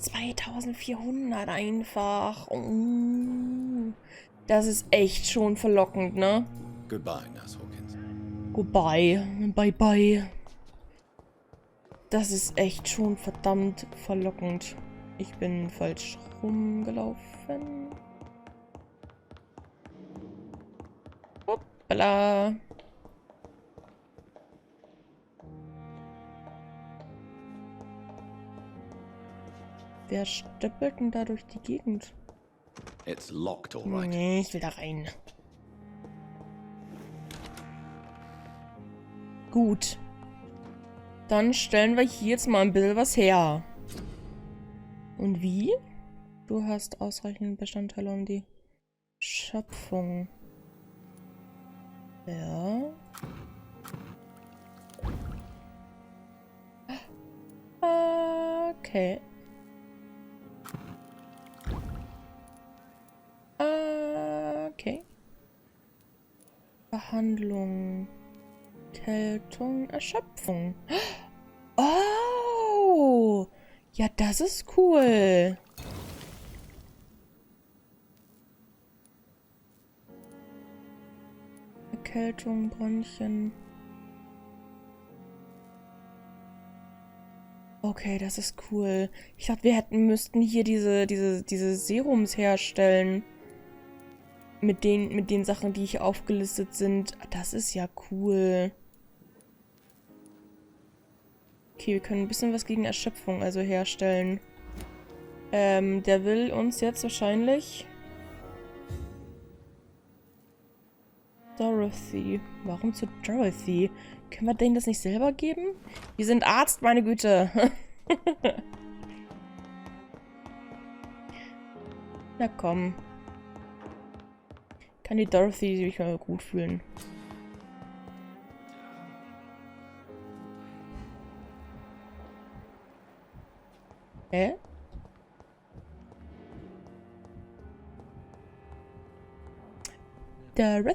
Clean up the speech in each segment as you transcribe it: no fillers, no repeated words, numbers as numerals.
2400 einfach. Oh, das ist echt schon verlockend, ne? Goodbye, Nurse Hawkins. Goodbye. Bye bye. Das ist echt schon verdammt verlockend. Ich bin falsch rumgelaufen. Hoppala. Wer stöppelt denn da durch die Gegend? It's locked, all right. Nee, ich will da rein. Gut. Dann stellen wir hier jetzt mal ein bisschen was her. Und wie? Du hast ausreichend Bestandteile um die Schöpfung. Ja. Okay. Okay. Behandlung. Kältung, Erschöpfung. Oh! Ja, das ist cool. Erkältung, Bronchien. Okay, das ist cool. Ich dachte, wir müssten hier diese Serums herstellen. Mit den Sachen, die hier aufgelistet sind. Das ist ja cool. Okay, wir können ein bisschen was gegen Erschöpfung also herstellen. Der will uns jetzt wahrscheinlich... Dorothy. Warum zu Dorothy? Können wir denen das nicht selber geben? Wir sind Arzt, meine Güte. Na komm. Kann die Dorothy sich mal gut fühlen. Hä? Dorothy!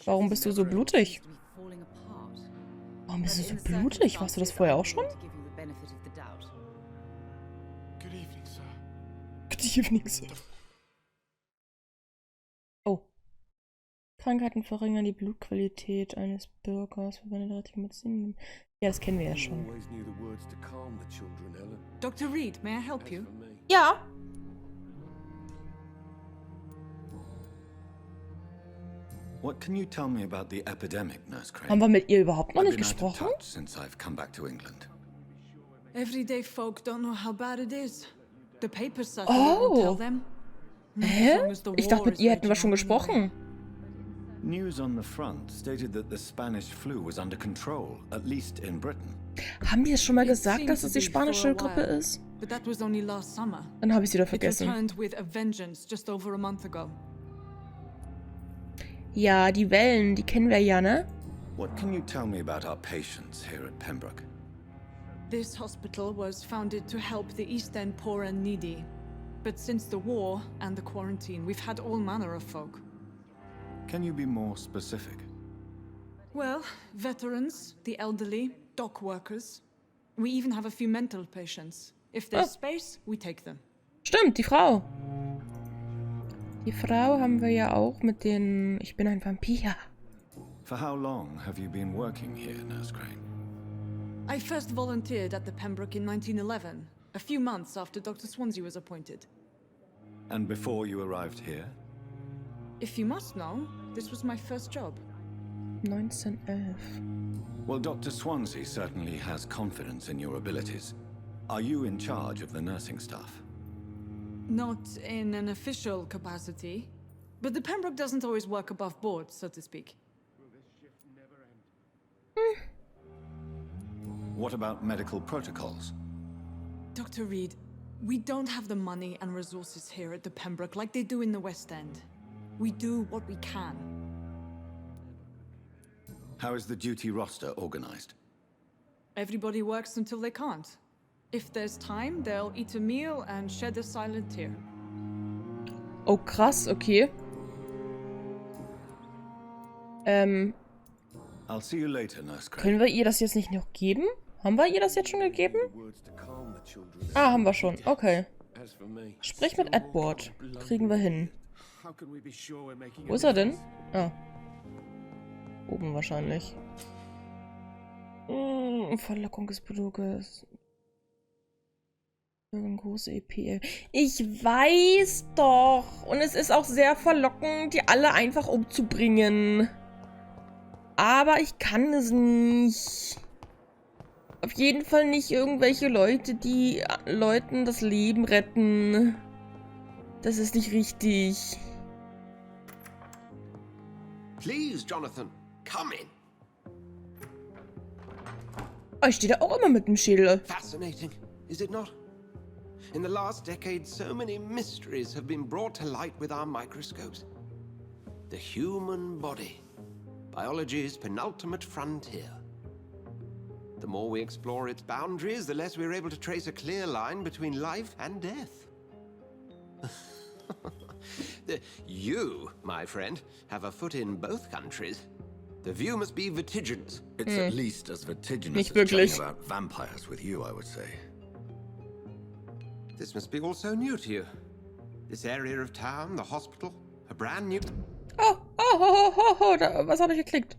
Warum bist du so blutig? Warum bist du so blutig? Warst du das vorher auch schon? Good evening, sir. Good evening, sir. Oh. Krankheiten verringern die Blutqualität eines Bürgers. Ja, das kennen wir ja schon. Dr. Reid, may I help you? Ja. What can you tell me about the epidemic, Nurse Crane? Haben wir mit ihr überhaupt noch I've nicht been out of gesprochen? touch since I've come back to England. Everyday folk don't know how bad it is. The papers certainly won't tell them. Hä? Ich dachte, mit ihr hätten wir schon gesprochen. News on the front stated that the Spanish flu was under control, at least in Britain. Haben die es schon mal gesagt, dass es die spanische Grippe ist? But that was only last summer. Dann habe ich sie wieder It vergessen. returned with a vengeance just over a month ago. Ja, die Wellen, die kennen wir ja, ne? What can you tell me about our patients here at Pembroke? This hospital was founded to help the East End poor and needy. But since the war and the quarantine, we've had all manner of folk. Can you be more specific? Well, veterans, the elderly, dock workers. We even have a few mental patients. If there's space, we take them. Stimmt, die Frau. Die Frau haben wir ja auch mit den... Ich bin ein Vampir. For how long have you been working here, Nurse Crane? I first volunteered at the Pembroke in 1911, a few months after Dr. Swansea was appointed. And before you arrived here? If you must know, this was my first job. 1911. Well, Dr. Swansea certainly has confidence in your abilities. Are you in charge of the nursing staff? Not in an official capacity, but the Pembroke doesn't always work above board, so to speak. What about medical protocols? Dr. Reid, we don't have the money and resources here at the Pembroke like they do in the West End. We do what we can. How is the duty roster organized? Everybody works until they can't. If there's time, they'll eat a meal and shed a silent tear. Oh, krass, okay. I'll see you later, Nurse Crane. Können wir ihr das jetzt nicht noch geben? Haben wir ihr das jetzt schon gegeben? Ah, haben wir schon. Okay. Sprich mit Edward. Kriegen wir hin. Wo ist er denn? Ah. Oben wahrscheinlich. Verlockung des Beluges. Eine große EP. Ich weiß doch. Und es ist auch sehr verlockend, die alle einfach umzubringen. Aber ich kann es nicht. Auf jeden Fall nicht irgendwelche Leute, die Leuten das Leben retten. Das ist nicht richtig. Please, Jonathan, come in. Oh, ich stehe da auch immer mit dem Schädel. Fascinating, is it not? In the last decade, so many mysteries have been brought to light with our microscopes. The human body, biology's penultimate frontier. The more we explore its boundaries, the less we're able to trace a clear line between life and death. You, my friend, have a foot in both countries. The view must be vertiginous. It's at least as vertiginous Nicht as wirklich. chatting about vampires with you, I would say. This must be all so new to you. This area of town, the hospital, a brand new... Oh, oh, ho, ho, ho, da, was habe ich geklickt?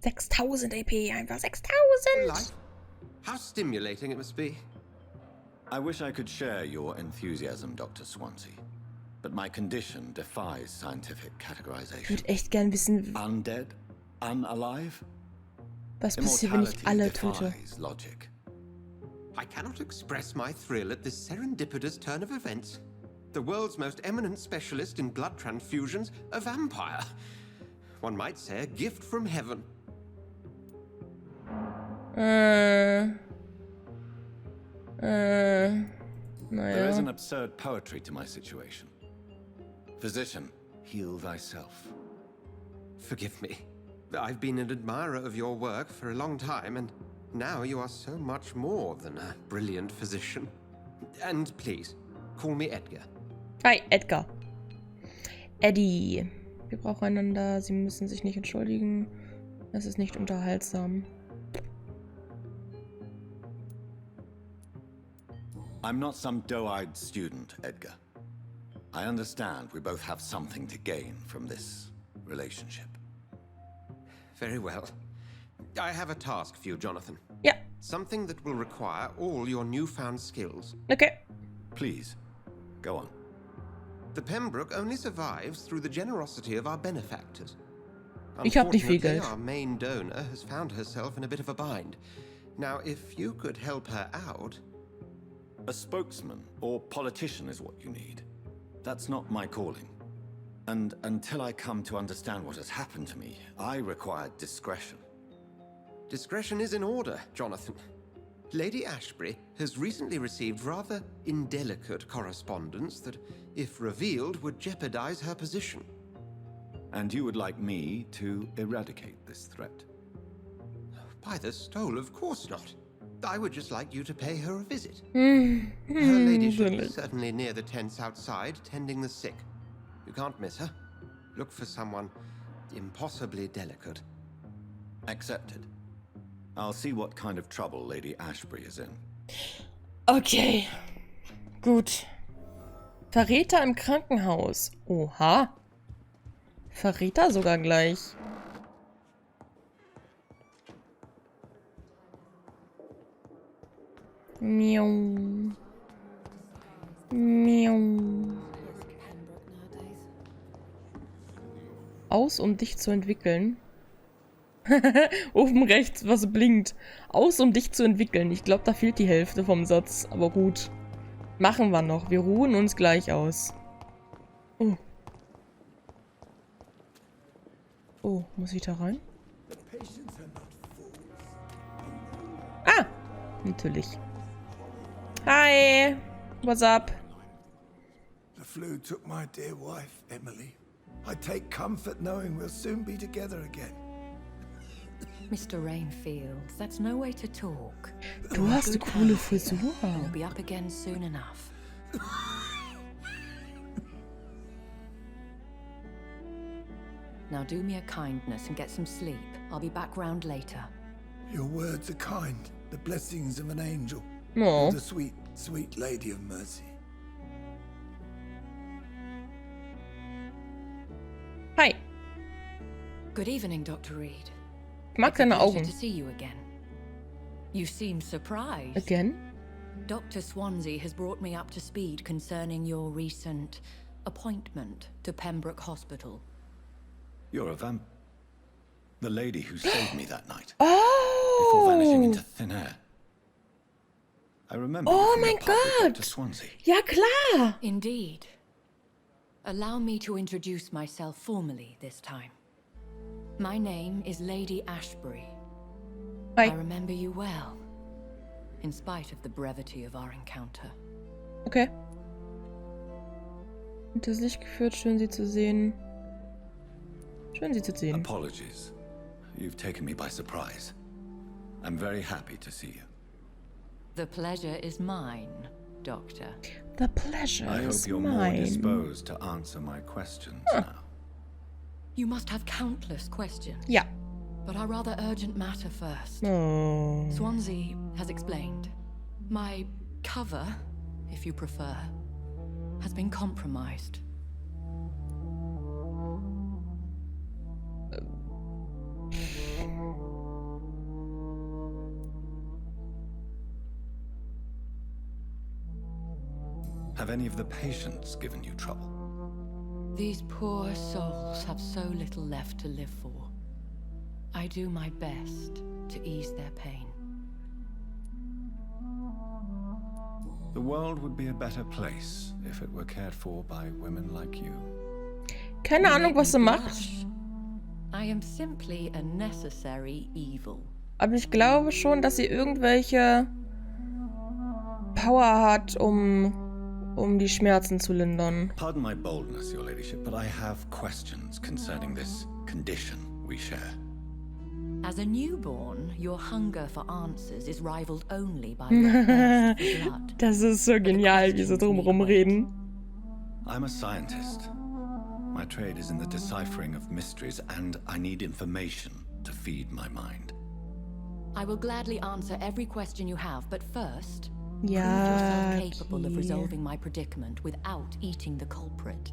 6000 EP, einfach 6000! life. How stimulating it must be. I wish I could share your enthusiasm, Dr. Swansea. But my condition defies scientific Ich categorization. würde echt gern wissen, Undead? Unalive? was passiert, wenn ich alle töte. defies logic. I cannot express my thrill at this serendipitous turn of events. The world's most eminent specialist in blood transfusions, a vampire. One might say a gift from heaven. There is Naja. an absurd poetry to my situation. Physician, heal thyself. Forgive me. I've been an admirer of your work for a long time, and now you are so much more than a brilliant physician. And please, call me Edgar. Hi, Edgar. Eddie. Wir brauchen einander. Sie müssen sich nicht entschuldigen. Es ist nicht unterhaltsam. I'm not some doe-eyed student, Edgar. I understand we both have something to gain from this relationship. Very well. I have a task for you, Jonathan. Ja, Something that will require all your newfound skills. okay. Please, go on. The Pembroke only survives through the generosity of our benefactors. Ich hab nicht viel Unfortunately, Geld. our main donor has found herself in a bit of a bind. Now, if you could help her out... A spokesman or politician is what you need. That's not my calling. And until I come to understand what has happened to me, I require discretion. Discretion is in order, Jonathan. Lady Ashbury has recently received rather indelicate correspondence that, if revealed, would jeopardize her position. And you would like me to eradicate this threat? By the stole, of course not. I would just like you to pay her a visit. Her Her ladyship is certainly near the tents outside, tending the sick. You can't miss her. Look for someone impossibly delicate. Accepted. I'll see what kind of trouble Lady Ashbury is in. Okay. Gut. Verräter im Krankenhaus. Oha. Verräter sogar gleich. Miau. Miau. Aus, um dich zu entwickeln. Oben rechts, was blinkt. Aus, um dich zu entwickeln. Ich glaube, da fehlt die Hälfte vom Satz. Aber gut. Machen wir noch. Wir ruhen uns gleich aus. Oh. Oh, muss ich da rein? Ah! Natürlich. Hi! What's up? The flu took my dear wife, Emily. I take comfort knowing we'll soon be together again. Mr. Rainfield, that's no way to talk. Du hast eine coole Frisur. We'll be up again soon enough. Now do me a kindness and get some sleep. I'll be back round later. Your words are kind, the blessings of an angel. Oh. The sweet, sweet lady of mercy. Hi. Good evening, Dr. Reid. Ich mag deine Pleasure Augen. to see you again. You seem surprised. Again? Dr. Swansea has brought me up to speed concerning your recent appointment to Pembroke Hospital. You're a vamp. The lady who saved me that night. Before vanishing into Oh! thin air. I remember Oh you from mein the pub with Gott! Dr. Swansea. Ja, klar! Indeed. Allow me to introduce myself formally this time. My name is Lady Ashbury. I Hi. remember you well, in spite of the brevity of our encounter. Okay. Hinters Licht geführt, schön Sie zu sehen. Schön Sie zu sehen. Apologies. You've taken me by surprise. I'm very happy to see you. The pleasure is mine, Doctor. The pleasure I is hope you're more mine. disposed to answer my questions now. You must have countless questions. Ja. But our rather urgent matter first. Oh. Swansea has explained. My cover, if you prefer, has been compromised. Have any of the patients given you trouble? These poor souls have so little left to live for. I do my best to ease their pain. The world would be a better place if it were cared for by women like you. Keine You Ahnung, make was me sie macht. blush. I am simply a necessary evil. Aber ich glaube schon, dass sie irgendwelche Power hat, um die Schmerzen zu lindern. Pardon my boldness, your ladyship, but I have questions concerning this condition we share. As a newborn, your hunger for answers is rivaled only by your thirst for blood. Das ist so genial, wie sie drumherum reden. I'm a scientist. My trade is in the deciphering of mysteries, and I need information to feed my mind. I will gladly answer every question you have, but first, Ja, prove yourself capable of okay. resolving my predicament without eating the culprit.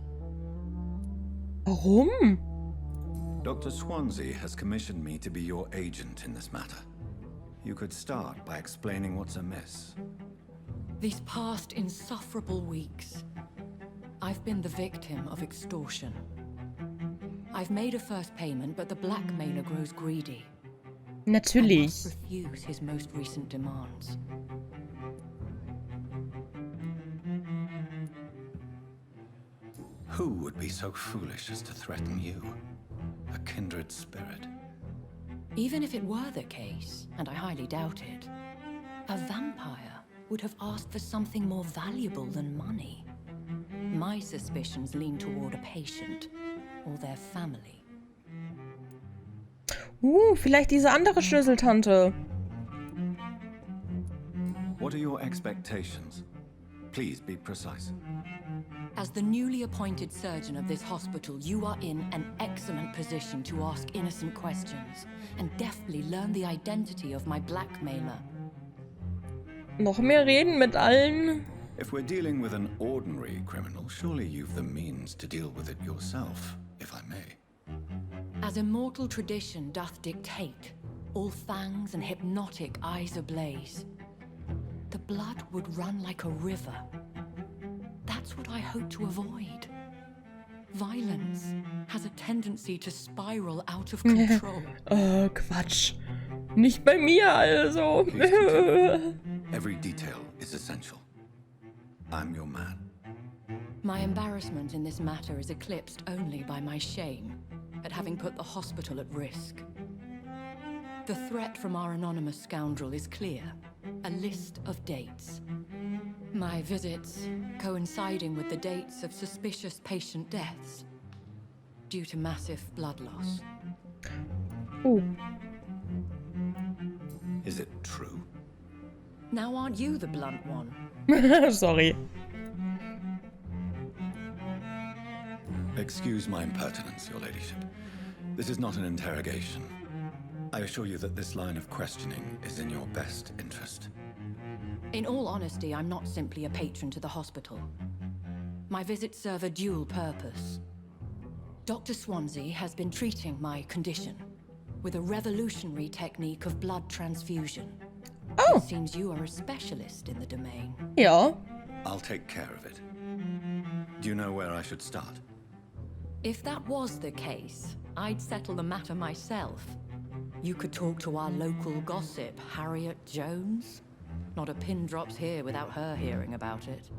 Warum? Dr. Swansea has commissioned me to be your agent in this matter. You could start by explaining what's amiss. These past insufferable weeks, I've been the victim of extortion. I've made a first payment, but the blackmailer grows greedy. I Natürlich. must refuse his most recent demands. Who would be so foolish as to threaten you? A kindred spirit. Even if it were the case, and I highly doubt it, a vampire would have asked for something more valuable than money. My suspicions lean toward a patient or their family. Vielleicht diese andere Schlüsseltante. What are your expectations? Please be precise. As the newly appointed surgeon of this hospital, you are in an excellent position to ask innocent questions and deftly learn the identity of my blackmailer. Noch mehr reden mit allen. If we're dealing with an ordinary criminal, surely you've the means to deal with it yourself, if I may. As immortal tradition doth dictate, all fangs and hypnotic eyes ablaze, the blood would run like a river. That's what I hope to avoid. Violence has a tendency to spiral out of control. Quatsch. Nicht bei mir, also. Please continue. Every detail is essential. I'm your man. My embarrassment in this matter is eclipsed only by my shame at having put the hospital at risk. The threat from our anonymous scoundrel is clear. A list of dates. My visits coinciding with the dates of suspicious patient deaths due to massive blood loss. Oh. Is it true? Now aren't you the blunt one? Sorry. Excuse my impertinence, your ladyship. This is not an interrogation. I assure you that this line of questioning is in your best interest. In all honesty, I'm not simply a patron to the hospital. My visits serve a dual purpose. Dr. Swansea has been treating my condition with a revolutionary technique of blood transfusion. Oh. It seems you are a specialist in the domain. Ja. I'll take care of it. Do you know where I should start? If that was the case, I'd settle the matter myself. You could talk to our local gossip, Harriet Jones. Not a pin drops here without her hearing about it.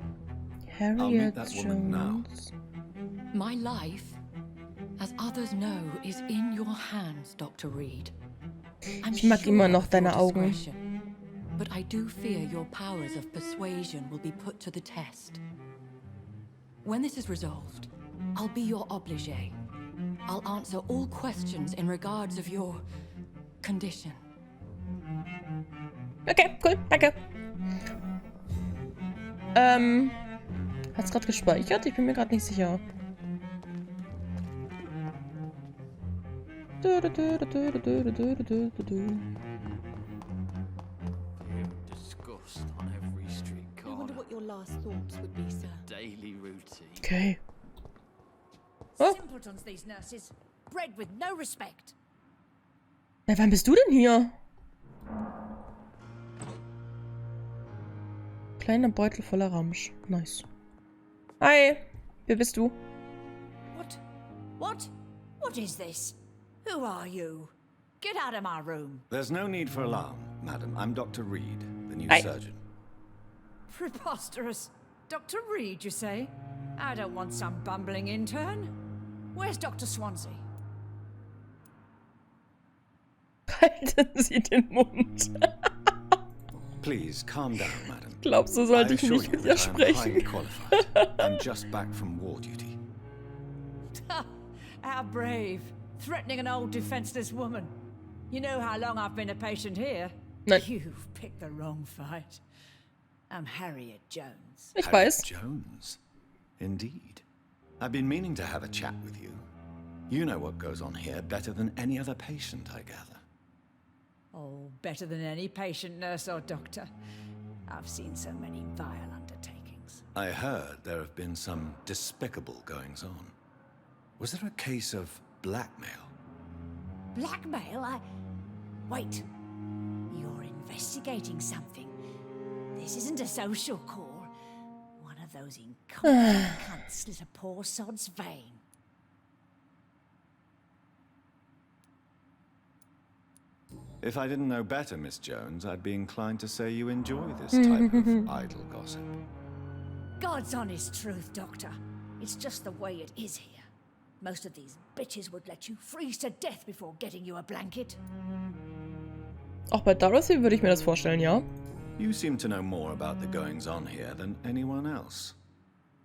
I'll meet Harriet that woman now. Jones. My life, as others know, is in your hands, Dr. Reid. Ich mag immer noch deine Augen. But I do fear your powers of persuasion will be put to the test. When this is resolved, I'll be your obligé. I'll answer all questions in regards of your condition. Okay, cool, danke. Hat's gerade gespeichert? Ich bin mir gerade nicht sicher. Disgust on every street I corner. wonder what your last thoughts would be, sir. Daily routine. Okay. Oh. Simpletons, these nurses. Bred with no respect. Na, wann bist du denn hier? Kleiner Beutel voller Ramsch. Nice. Hi. Wer bist du? What? What? What is this? Who are you? Get out of my room. There's no need for alarm, madam. I'm Dr. Reid, the new Aye. surgeon. Preposterous. Dr. Reid, you say? I don't want some bumbling intern. Where's Dr. Swansea? Halten Sie den Mund. Please, calm down, madam. Glaubst du, I sollte ich assure nicht you mit ihr that I'm highly sprechen? qualified. I'm just back from war duty. How brave. Threatening an old defenseless woman. You know how long I've been a patient here? Nein. You've picked the wrong fight. I'm Harriet Jones. Ich Harriet weiß. Jones. Indeed. I've been meaning to have a chat with you. You know what goes on here better than any other patient, I gather. Oh, better than any patient, nurse, or doctor. I've seen so many vile undertakings. I heard there have been some despicable goings-on. Was there a case of blackmail? Blackmail? Wait. You're investigating something. This isn't a social call. One of those incompetent cunts slit a poor sod's vein. If I didn't know better, Miss Jones, I'd be inclined to say you enjoy this type of idle gossip. God's honest truth, Doctor. It's just the way it is here. Most of these bitches would let you freeze to death before getting you a blanket. Auch bei Dorothy würde ich mir das vorstellen, ja? You seem to know more about the goings-on here than anyone else.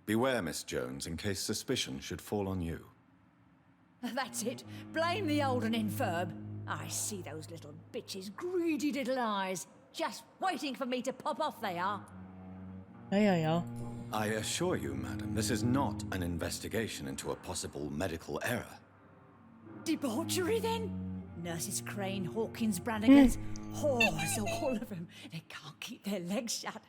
Beware, Miss Jones, in case suspicion should fall on you. That's it. Blame the old and infirm. I see those little bitches' greedy little eyes. Just waiting for me to pop off they are. Ja. I assure you, madam, this is not an investigation into a possible medical error. Debauchery, then? Nurses Crane, Hawkins, Brannigan's. Whores, all of them. They can't keep their legs shut.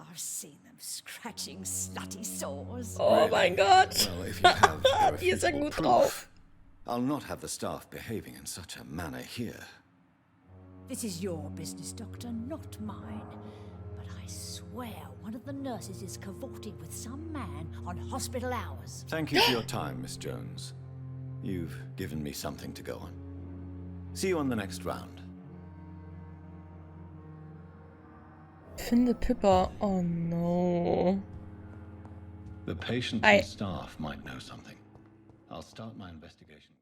I've seen them scratching slutty sores. Oh mein Gott. Well, if you have Die ist ja irrefutable gut proof, drauf. I'll not have the staff behaving in such a manner here. This is your business, Doctor, not mine. But I swear one of the nurses is cavorting with some man on hospital hours. Thank you for your time, Miss Jones. You've given me something to go on. See you on the next round. Finde Pippa. Oh no. The patient I- and staff might know something. I'll start my investigation.